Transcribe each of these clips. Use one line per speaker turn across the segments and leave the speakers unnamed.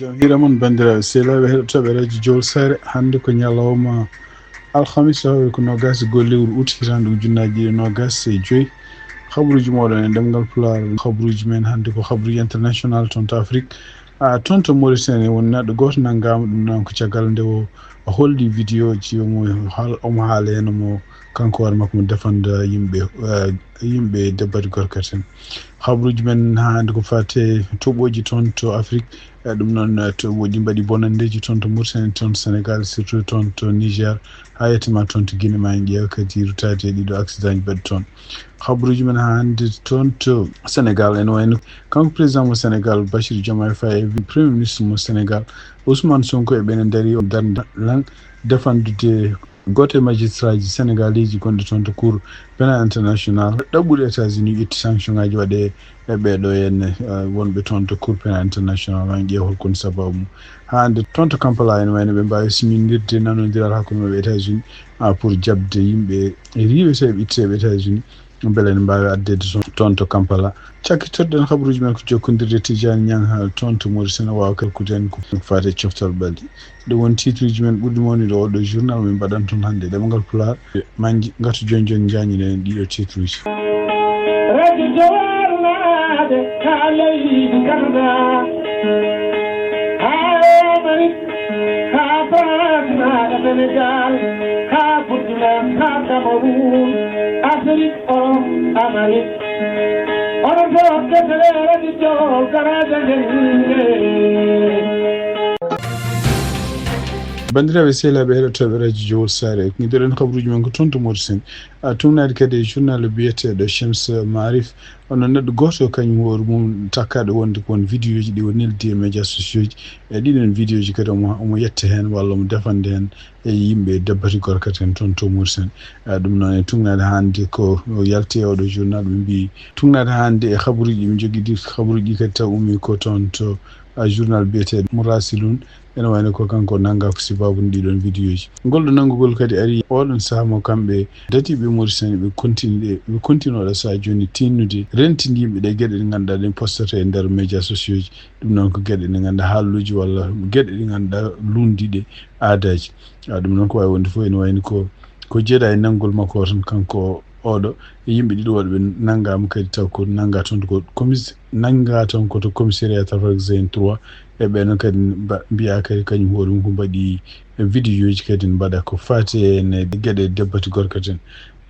jam hiramon bandira selaɓe heɗotoɓe radio jowol sare hande ko ñalawma alhamis hawi ko nogas gollewru août hitande ujunnaji ɗiɗi nogas e joyyi habruji moɗon e ɗemgal Pulaar habruji men hande ko habruji international toon to Afrique toon to Mauritanie woni neɗɗo goto nanggama ɗum noon ko caggal nde o holdi vidéo ji omo haala hen omo kanko hoore makko mo defanda yimɓe debbati gorkata en habruji men hande ko fate toɓoji toon to Afrique ɗum noon toɓoji mbaɗi bonandeji toon to Mauritanie toon Sénégal surtout toon to Niger ha yettima toon to Guinée ma en ƴeewa kadi rutade e ɗiɗo accident ji mbaɗi toon habruji men hande toon to Sénégal ene wayno kanko président mo Sénégal Bassirou Diomaye Faye premier ministre mo Sénégal Ousmane Sonko e ɓene daari o darlan defandude goto e magistrat ji sénégalais gonɗe toon to cour pénal international ɗaɓɓude États-Unis itti sanction ngaji waɗe e ɓeɗo henne wonɓe toon to cour pénal international en ƴeewa holkoni sababu mum hande toon to Kampala ene wayno ɓe mbawi siminirde nanodiral hakkude mabɓe États-Unis pour jabde yimɓe riweteɓe itteɓe États-Unis beele ene mbawi addede toon to Kampala cakkitorɗen habaruji men ko jokkodirde Tidiane Niang ha toon to Mauritanie wawa kalkude hen ko fate coftal ɓalɗi ɗum woni titre uji men ɓurɗi mawnude oɗo journal min mbaɗan toon hande ɗemgal Pulaar manji gatu joni joni jañinen ɗiɗo titre uji radio jowarnade ha leydi Canada ha Amérique ha France ha Sénégal ha Portugal ha Cameroun Afrique Amérique ono fof deftere radio jowol garaje bandiraɓe sehlaɓe heɗotoɓe radio jowol sare giɗoɗen kabaruji men ko toon to Mauritanie tumnade kadi e journal biyeteɗo Chems Marif ono neɗɗo goto kañum hoore mum takkaɗo wonde ko won vidéo ji ɗi o neldi e médias sociaux ji e ɗiɗon vidéo ji kadi omo yetta hen walla omo defande hen e yimɓe debbati gorkata en toon to Mauritanie ɗum noon e tugnade hande ko yalti e oɗo journal ɓe mbi tugnade hande e habaruji ɓe joguiɗi habaruji kadi taw ummi ko toon to journal biyeteɗo Mourasilun ene wayno ko kanko nanga ko sababu ɗiɗon vidéo ji ngolɗo nanngugol kadi ari oɗon saaha mo kamɓe datiɓe Mauritanie ɓe continoɗo sa joni tinnude rentinde yimɓe ɗe gueɗe ɗe ganduɗa ɗen postata e nder médias sociaux ji ɗum noon ko gueɗe ɗe ganduɗa haalluji walla gueɗe ɗe ganduɗa lundiɗe aadaji ɗum noon ko wawi wonde fof ene wayno ko jeeɗa e nanngol makko o tan kanko oɗo e yimɓe ɗiɗo waɗa ɓe nanggama kadi taw ko nanga toon koto commissariat Tafax 3 e ɓeɗon kadi mbiya kadi kañum hoore mum ko mbaɗi vidéo ji kadi mbaɗa ko fati ene gueɗe debbati gorkata en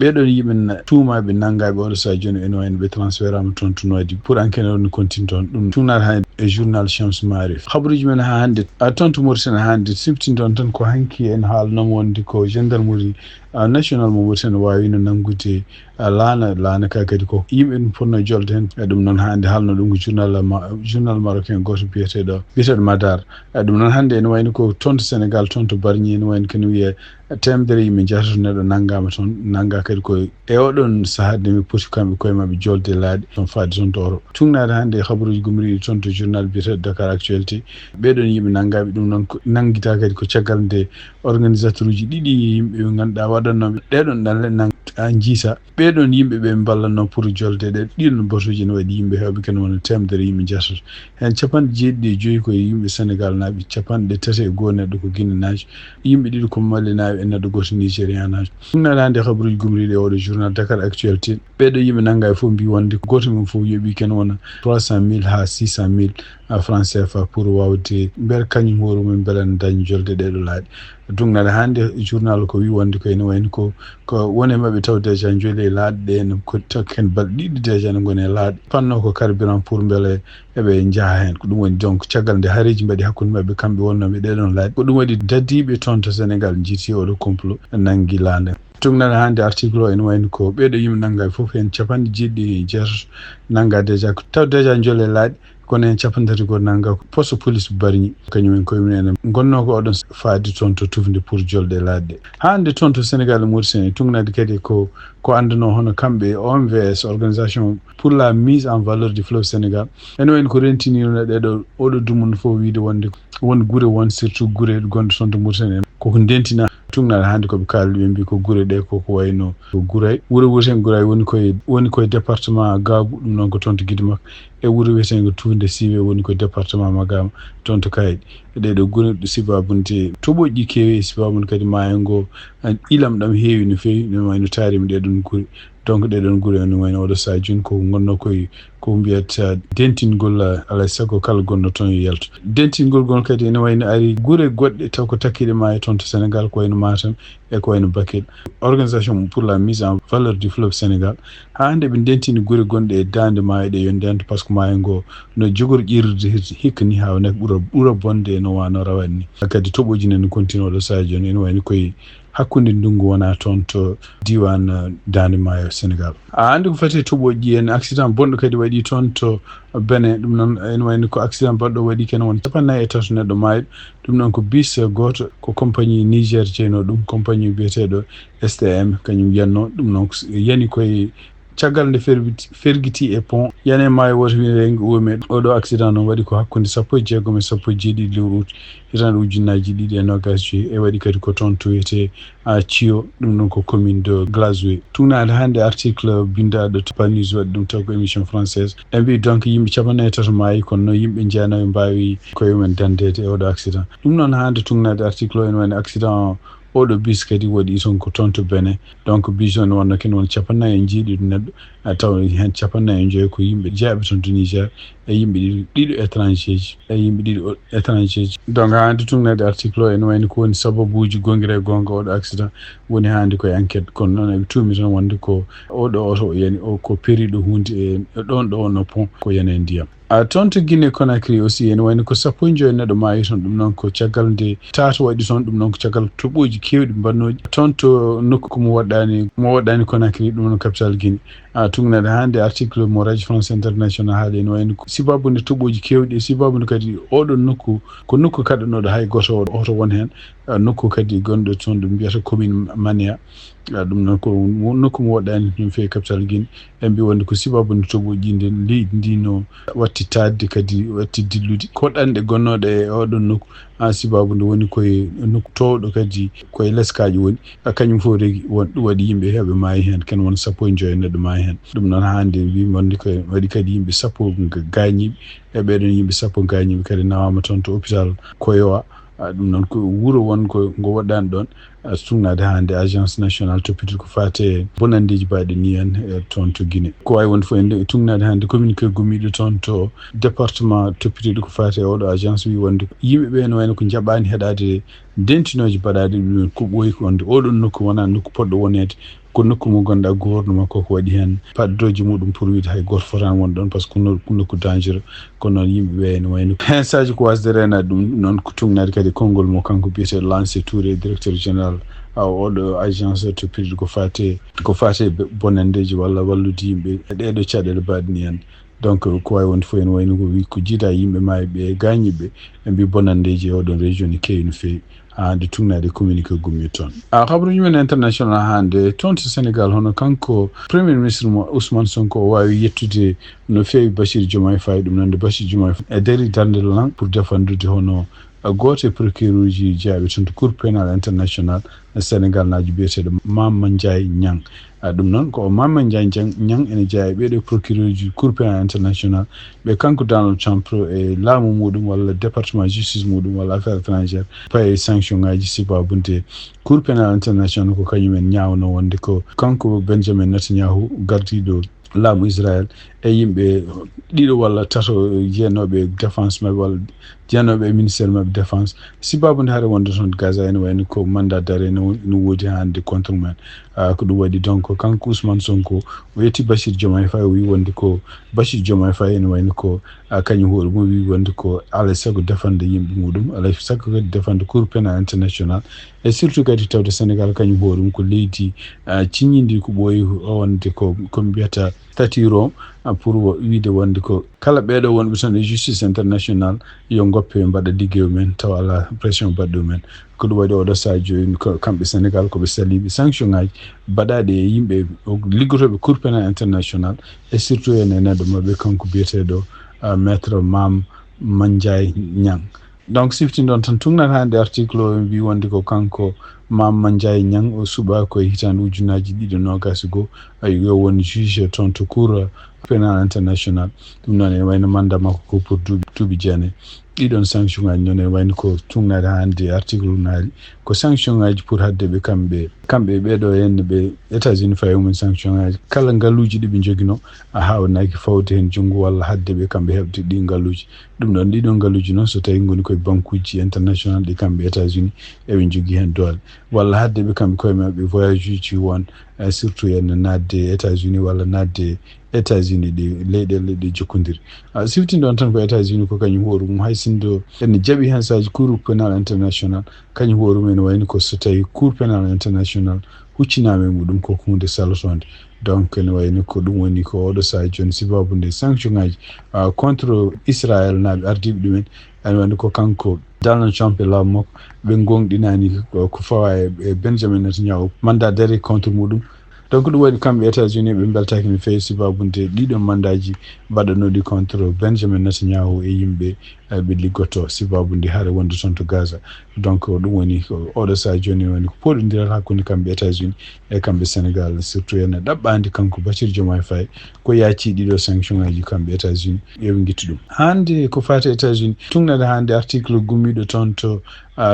ɓeɗon yimɓe tuumaɓe nanggaɓe oɗo sa joni ene wayno ɓe transfert ama toon to Nouadhibou pour enquête on continue toon ɗum tumnade hande e journal Chems Marif habaruji men ha hande toon to Mauritanie hande siftinton tan ko hanki en haalnomo wonde ko gendarmerie national mo Mauritanie wawino nanggude laana ka kadi ko yimɓe ɗum ponno jolde hen ɗum noon hande haalno ɗum ko journal marocain goto biyeteɗo Madar ɗum noon hande ene wayno ko toon to Sénégal toon to Bargny ene wayno kene wiye temedere yimɓe jatato neɗɗo nanggama toon nangga kadi ko e oɗon saaha de mi poti kamɓe koye mabɓe jolde laaɗi toon faade toon to oro tugnade hande habaruji gumriɗi toon to journal biyeteɗo Dakar Actualité ɓeɗon yimɓe nanggaɓe ɗum noon nanguita kadi ko caggal nde organisateur uji ɗiɗi yimɓe ɓe ganduɗa waɗannoɓe ɗeɗon ɗalle jiisa ɓeɗon yimɓe ɓe ballanno pour jolde ɗe ɗiɗon batuji ne waɗi yimɓe hewɓe kene wona temedere yimɓe jatato hen 75 koye yimɓe Sénégal naaɓe 31 neɗɗo ko Guinée najo yimɓe ɗiɗi ko Mali naɓe e neɗɗo goto Nigérian najo ɗumnade hande habaruji gumriɗi e oɗo journal Dakar Actualité ɓeɗo yimɓe nangga e foof mbi wonde goto mum foof yooɓi kene wona 300 000 ha 600 000 francs CFA pour wawde beele kañum hoore mum beele ne dañi jolde ɗeɗo laaɗi dugnade hande journal ko wi wonde ko ene wayno ko woni mabɓe taw déjà jooli e laaɗe ɗe ene ko takken balɗe ɗiɗi déjà ne goni e laaɗe panno ko carburant pour beele eɓe jaaha hen ko ɗum woni donc caggal nde haareji mbaɗi hakkude mabɓe kamɓe wonnoɓe ɗeɗon laaɗi ko ɗum waɗi dadiɓe toon to Sénégal jiiti oɗo complot nangui laande tugnade hande article o ene wayno ko ɓeɗo yimɓe nangga foof hen 97 nangga déjà taw déjà joole laaɗi kono hen 33 nangga poste police Bargny kañumen koyemumen gonno ko oɗon faadi toon to tufde pour jolde laaɗe hande toon to Sénégal e Mauritanie tugnade kadi ko andano hono kamɓe OMVS organisation pour la mise en valeur du fleuve Sénégal ene wayno ko rentinino ɗeɗo oɗo dumunno fof wiide wonde won guure won surtout guure gonɗe toon to Mauritanie koko ndentina tungna hande ko kal yimbi ko gure de ko wayno guray wuro woten guray woni koye département Gabu ɗum noon ko toon to Guidimak e wuro wiyetego Tunde Siwe woni ko département Magama toon to Kayɗe ɗeɗo gure ɗo sibabunde toɓoji kewi sibabunde kadi maayo ngo ilam ɗam heewi no fewi no wayno taarimi ɗeɗon gure donc ɗeɗon gure no wayno oɗo sa joni ko gonno koye ko mbiyata dentingol alay sago kala gonno toon yo yalto dentingol gon kadi ene wayno ari gure goɗɗe taw ko takkiɗe maayo toon to Sénégal ko wayno Matam e ko wayno Bakel organisation pour la mise en valeur du fleuve Sénégal ha hande ɓe dentini gure gonɗe e dande maayo ɗe yo ndento par ce que maayo ngo no jogori ƴirrude hikka ni ha nek ɓuura bonde no wano rawani ni kadi toɓoji nene continue oɗo sa joni ene wayno koye hakkunde ndungu wona toon to diwan dande maayo Sénégal andi ko fati toɓoji en accident bonɗo kadi waɗi toon to Benin ɗum noon ene wayno ko accident baɗɗo waɗi ken won 54 neɗɗo maayi ɗum noon ko bis goto ko compagnie Niger jeyno ɗum compagnie biyeteɗo STM kañum yanno ɗum noon yani koye caggal nde fergiti e pont yane maayo woto wiide wome oɗo accident noon waɗi ko hakkude 16 e 17 lewru août hitande ujunnaji ɗiɗi e nogas joyyi e waɗi kadi ko toon to wiyete Thio ɗum noon ko commune de Glasgow tunade hande article bindaɗo to panews waɗi ɗum taw ko émission française e mbi donc yimɓe 53 maayi kono noon yimɓe jeanayo mbawi koye mumen dandede e oɗo accident ɗum noon hande tungnade article o ene wayno accident oɗo bis kadi waɗi toon ko toon to Benin donc bis on wonno ken won 50 en jiiɗi neɗɗo taw hen 50 ko yimɓe jeeɓe toon to Niger e yimɓe ɗiɗo étranger ji e yimɓe ɗiɗo étranger ji donc hande tungnade article o ene wayno ko woni sababuji gongira e gonga oɗo accident woni hande koye enquête kono noon eɓe tuumi tan wonde ko oɗo oto yani ko periɗo hunde e ɗon ɗo no pont ko yana e ndiyam toon to Guinée Conakry aussi ene wayno ko 15 neɗɗo maayi toon ɗum noon ko caggal nde taato waɗi toon ɗum noon ko caggal toɓoji kewɗi mbannoji toon to nokku komo waɗɗani Conakry ɗum noon capital Guinée tungnade hande article mo radio France international haali ene wayno sibabude toɓoji kewɗi e sibabude kadi oɗon nokku ko nokku kaɗanoɗo hay goto oto won hen nokku kadi gonɗo toon ɗum mbiyata commune Mania ɗum noon ko nokku mo waɗɗani ɗum fewi capital Guinée e mbi wonde ko sibabude toɓoji nden leydi ndi no watti tadde kadi watti dillude koɗɗanɗe gonnoɗe e oɗon nokku sibabude woni koye nokku towɗo kadi koye leskaji woni kañum fof regi ɗum waɗi yimɓe heɓe maayi hen ken won 15 neɗɗo maayi hen ɗum noon hande wi wonde ko waɗi kadi yimɓe 10 gañiɓe e ɓeɗon yimɓe 10 gañiɓe kadi nawama toon to hôpital Koyowa ɗum noon ko wuro won ko ngo waɗɗani ɗon tungnade hande agence nationale toppitiri ko fate bonandeji mbaɗi ni en toon to Guinée ko wawi wonde fof en tungnade hande communiqué gummiɗo toon to département toppitiri ko fate oɗo agence wi wonde yimɓeɓe ne wayno ko jaɓani heɗade dentinoje mbaɗaɗe ɗum ko ɓooyi wonde oɗon nokku wona nokku poɗɗo wonede ko nokku mo ganduɗa gouvernement koko waɗi hen paddoji muɗum pour wiide hay goto fotani won ɗon par ce que nokku dangereux kono noon yimɓeɓe ne wayno hen saji ko wasde renade ɗum noon ko tungnade kadi konngol mo kanko biyete Lancé Touré directeur général oɗo agence toppitiri ko fate bonandeji walla wallude yimɓe ɗeɗo caɗele mbaɗi ni hen donc ko wawi wonde fof ene wayno ko wi ko jiida yimɓe maayiɓe e gañiɓe ɓe mbi bonandeji e oɗon région ne kewi no fewi hande tungnade communiqué gummi toon habaruji men international hande toon to Sénégal hono kanko premier ministre mo Ousmane Sonko o wawi yettude no fewi Bassirou Diomaye Faye ɗum noon de Bassirou Diomaye Faye e daari darde lan pour défendude hono goto e procureur uji jaaɓe toon to cour pénal international Sénégal naji biyeteɗo Mama Ndiaye Niang ɗum noon ko Mama Ndiaye Niang ene jeeya ɓeɗo procureur uji cour pénal international ɓe kanko Donald Trump e laamu muɗum walla département justice muɗum walla affaire étrangère paye sanction ngaji sibabunde cour pénal international ko kañumen ñawno wonde ko kanko Benjamin Netanyahu gardiɗo laamu Israël e yimɓe ɗiɗo walla tato jeenoɓe défense mabɓe walla jeenoɓe e ministére mabɓe défense sibabude haade wonde toon Gaza ene wayno ko mandat d'arrêt no woodi hande contre men ko ɗum waɗi donc kanko Ousmane Sonko o yetti Bassirou Diomaye Faye o wi wonde ko Bassirou Diomaye Faye ene wayno ko kañum hoore mum wi wonde ko alay saago défendre yimɓe muɗum alay saago kadi défendre cour pénal international e surtout kadi tawde Sénégal kañum hoore mum ko leydi ciññidi ko ɓooyi wonde ko komi mbiyata tatiron pour wiide wonde ko kala ɓeɗo wonɓe toon e justice international yo goppe mbaɗa ligguey men taw ala pression mbaɗɗo men ko ɗum waɗi oɗo sadio kamɓe Sénégal koɓe saliɓe sanction ngaji mbaɗaɗe e yimɓe liggotoɓe cour pénal international et surtout ene neɗɗo mabɓe kanko biyeteɗo maître Mame Ndiaye Niang donc sifti ɗon tan tungnat hande article o mbi wonde ko kanko Manjay Nyang o suba ko hitandu ujunaji ɗiɗi nogas go yo woni juge toon to cour pénal international ɗum noon e wayno manda makko ko pour duuɓi jeenayi ɗiɗon sanction ngaji noon e wayno ko tugnade hande article unaji ko sanction ngaji pour hadde ɓe kamɓe ɓeɗo henne ɓe États-Unis fayi mum sanction ngaji kala ngaluji ɗi ɓe joguino a hawnaki fawde hen junggo walla hadde ɓe kamɓe heɓde ɗi ngaluji ɗum ɗon ɗiɗon ngaluji noon so tawi goni koye banque uji international ɗi kamɓe États-Unis eɓe jogui hen doole walla hadde ɓe kamɓe koye mabɓe voyage uji won surtout ene nadde États-Unis walla nadde États-Unis ɗi leyɗele ɗi jokkodiri siftinde on tan ko États-Unis ko kañum hoore mum hay sindo ene jaaɓi hen saji cour pénal international kañum hoore mum ene wayno ko so tawi cour pénal international huccinama e muɗum ko hunde salotonde donc ene wayno ko ɗum woni ko oɗo saha joni sibabude sanction ngaji contre Israël naɓe ardiɓe ɗumen ene wayno ko kanko Donald Trump e laamu makko ɓe gonɗinani ko fawa e Benjamin Netanyahu mandat d'arrêt contre muɗum donc ɗum waɗi kamɓe États-Unis ɓe beltaki no fewi sibabunde ɗiɗon mandaji mbaɗanoɗi contre Benjamin Netanyahu e yimɓe ɓe liggoto sibabunde haare wonde toon to Gaza donc ɗum woni oɗo saha joni woni ko poɗodiral hakkude kamɓe États-Unis e kamɓe Sénégal surtout ene ɗaɓɓandi kanko Bassirou Diomaye Faye ko yaaci ɗiɗo sanction ngaji kamɓe États-Unis yoɓe guittu ɗum hande ko fati États-Unis tugnade hande article gummiɗo toon to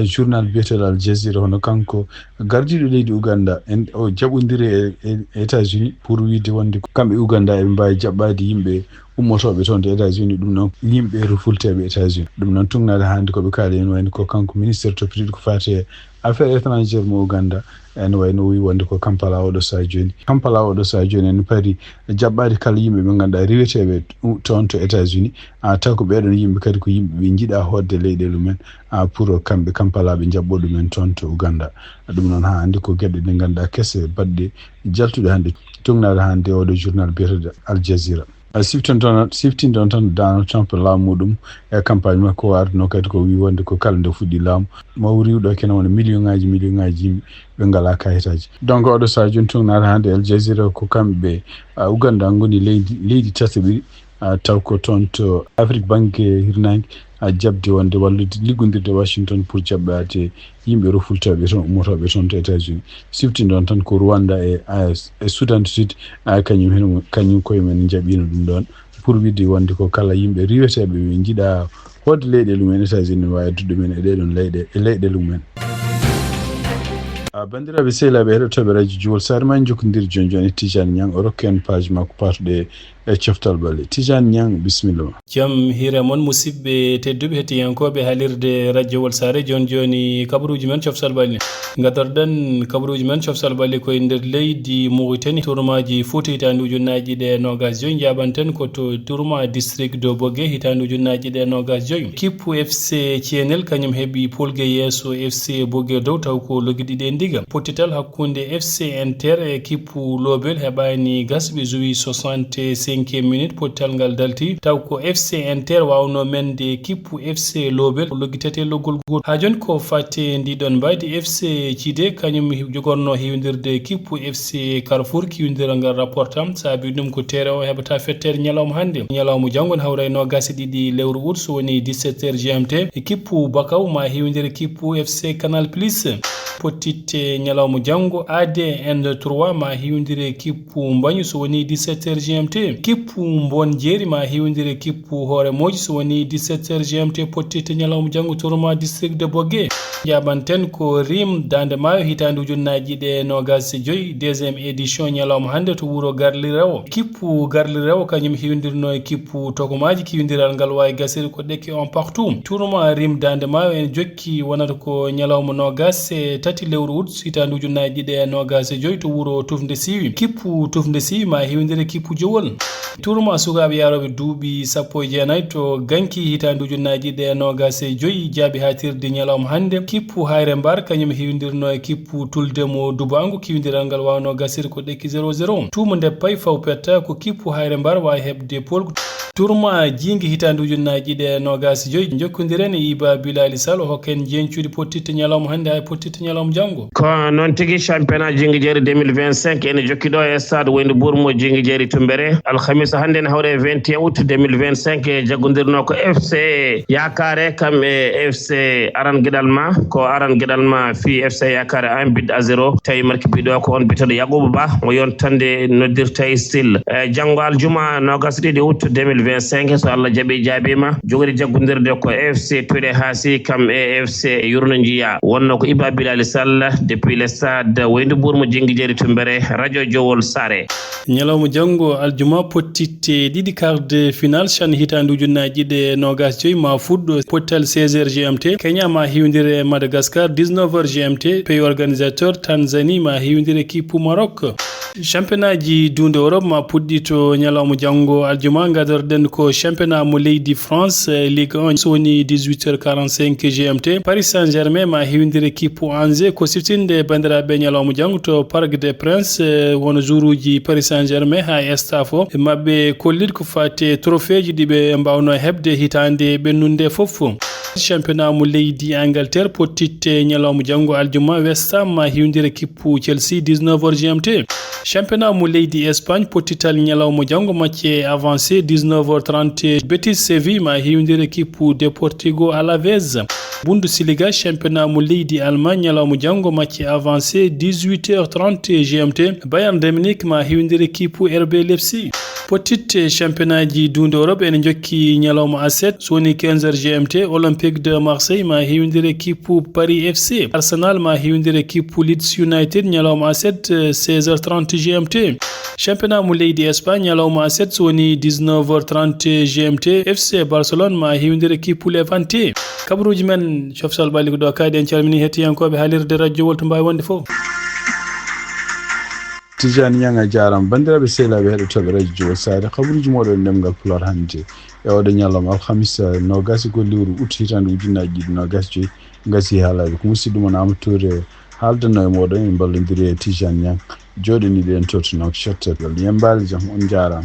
journal biyeteɗo Al Jazeera hono kanko gardiɗo leydi Uganda en o jaɓodiri e États-Unis pour wiide wonde kamɓe Uganda eɓe mbawi jaɓɓade yimɓe ummotoɓe toon to États-Unis ɗum noon yimɓe refulteɓe États-Unis ɗum noon tugnade hande koɓe kaali en wayno ko kanko ministére toppitiɗo ko fati e affaire étrangére mo Uganda ene wayno wi wonde ko Kampala oɗo saha joni ene paari jaɓɓade kala yimɓe ɓe ganduɗa reweteɓe toon to États-Unis taw ko ɓeɗon yimɓe kadi ko yimɓe ɓe jiiɗa hodde leyɗele mumen pour kamɓe Kampala ɓe jaɓɓo ɗumen toon to Uganda ɗum noon ha hande ko gueɗe ɗe ganduɗa kesse baɗɗe jaltuɗe hande tugnade hande oɗo journal biyeteɗo Al Jazeera siftinde on tan Donald Trump laamu muɗum e campagne makko o arduno kadi ko wi wonde ko kala nde fuɗɗi laamu maw riwɗo kene wona million ngaji yimɓe ɓe ngala kayitaji donc oɗo saha joni tugnade hande Al Jazeera ko kamɓe Uganda goni leydi tataɓiri taw ko toon to Afrique banggue hirnangue jabde wonde wallude liggodirde Washington pour jaɓɓade yimɓe refultoɓe toon ummotoɓe toon to États-Unis siftinde on tan ko Rwanda e Soudan du Sud kañum koye men jaɓino ɗum ɗon pour wiide wonde ko kala yimɓe riweteɓe ɓe jiiɗa hodde leyɗele mumen États-Unis wawi addude ɗumen e ɗeɗon leyɗele mumen bandiraɓe sehilaɓe heɗotoɓe radio Juwol Sare ma jokkodiri joni Tijani Niang o rokki en page makko patuɗe e coftal balle Tijani Niang bisimilla ma
jaam hiire moon musidɓe tedduɓe hettiyankoɓe haalirde radio Wol Sare joni kabaruji men coftal balle gadorɗen kabaruji men coftal balle koye nder leydi Mauritanie tourmaji Fouta hitande ujunnaji ɗe nogas joyyi jaɓanten ko to tourma district de Bogué hitande ujunnaji ɗe nogas joyyi Kippu FC Thienel kañum heeɓi polgue yesso FC Bogué dow taw ko logguiɗiɗe ndiga pottital hakkude FC Inter e Kippu Lobel heɓani gasɓe joui 65e minute pottital ngal dalti taw ko FC Inter wawno mende Kippu FC Lobel loggitete loggol goto ha joni ko fate ndiɗon mbaydi FC Cide kañum jogorno hiwdirde Kippu FC Carrefour kiwdiral ngal rapportam saabi ɗum ko tere o heɓata fettere ñalawma hande ñalawma janggo ne hawra e nogas ɗiɗi lewru août so woni 17h GMT e Kippu Bakaw ma hiwdire Kippu FC Canal Plus pottitte ñalawma janggo ADN3 ma hiwdire Kippu Mbañu so woni 17h GMT Kippu Mbon Jeeri ma hiwdire Kippu Hoore Moƴƴi so woni 17h GMT pottitte ñalawma janggo tourma district de Bogué jaɓanten ko rim Dande Maayo hitande ujunnaji ɗe nogas joyyi deuxiéme édition ñalawma hande to wuuro Garli Rewo Kippu Garli Rewo kañum hiwdirno e Kippu Tokomaji kiwdiral ngal wawi gasiri ko ɗekki on partout tourma rim Dande Maayo en jokki wonata ko ñalawma nogas e tati lewru août hitande ujunnaji ɗe nogas joyyi to wuuro Tufde Siwi Kippu Tufde Siwi ma hiwdire Kippu Jowol tourma sukaɓe yaroɓe duuɓi 19 to ganki hitande ujunnaji ɗe nogas joyyi jaabi hatirde ñalawma hande Kippu Hayre Mbar kañum hiwdirno e Kippu Tuldemo Dubango kiwdiral ngal wawno gasir ko ɗekki 00 tuma nde pay faw petta ko Kippu Hayre Mbar wawi hebde polgu tourma jingi hitandu ujunnaji ɗe nogas joyi jokkodirene Iba Bilali Sall hokken jencuɗi pottitte ñalawma hannde hay pottitte ñalawma janggo
ko noon tigui championnat jingi jeeri 2025 ene jokkiɗo e stade Woynde Bourmo jingi jeeri Tumbere alhamisa hannde ne hawre 21 août 2025 jaggodirno ko FC Yakare kam e FC aran gueɗal ma ko aran gueɗal ma fi FC Yakare 1-0 tawi marki biɗo ko on bitoɗo Yakuba Ba mo yontande noddirta e style janggo aljuma nogas ɗiɗi août 2025 so Allah jaabima jogori jaggodirde ko FC Tuɗe Haasi kam e FC Yurno Jiya wonno ko Iba Bilali Sall depuis le stade Woynde Bourmo jingi jeeri Tumbere radio Jowol Sare
ñalawma janggo aljuma pottitte ɗiɗi quart de finale CHAN hitande ujunnaji ɗe nogas joyi ma fuɗɗo pottal 16h GMT Kenya ma hiwdire Madagascar 19h GMT pays organisateur Tanzanie ma hiwdire équipe Maroc championnat ji dunde Europe ma puɗɗi to ñalawma janggo aljuma gadorɗen ko championnat mo leydi France Ligue 1 sowoni 18h45 GMT Paris Saint-Germain ma hiwdire équipe Angers ko siftinde bandiraɓe ñalawma janggo to Parc des Princes wono jouruji Paris Saint-Germain ha staff o mabɓe kolliɗ ko fate trophée ji ɗiɓe mbawno hebde hitande ɓennunde foof championnat mo leydi Angleterre pottitte ñalawma janggo aljuma West Ham ma hiwdire équipe Chelsea 19h GMT championnat mo leydi Espagne pottital ñalawma janggo match avancé 19h30 Betis Séville ma hiwdire équipe Deportivo Alavés Bundesliga championnat mo leydi Allemagne ñalawma janggo match avancé 18h30 GMT Bayern de Munich ma hiwdire équipe RB Leipzig pottitte championnat ji dunde Europe ene jokki ñalawma A7 soni 15h GMT Olympique de Marseille ma hiwdire équipe Paris FC Arsenal ma hiwdire équipe Leeds United ñalawma A7 16h30 GMT championnat mo leydi Espagne ñalawma A7 soni 19h30 GMT FC Barcelone ma hiwdire équipe Levante kabaruji men cofsal balli ko ɗo kaadi en calmini hettiyankoɓe haalirde radio Wolto mbawi wonde fof
Tijani Ñanga jaram bandiraɓe sehlaɓe heɗotoɓe radio Jowol Sare kabaruji moɗon ndemgal Pulaar hannde e oɗo ñalawma alhamisa nogasi ko lewru août hitande ujunnaji ɗiɗi nogas joyi gasi haalaɓe ko musidɗo mon Amadou Touré haaldano e moɗon en ballodiri e Tijani Ñang joɗaniɗen tottano cettegal yembali jaam on jarama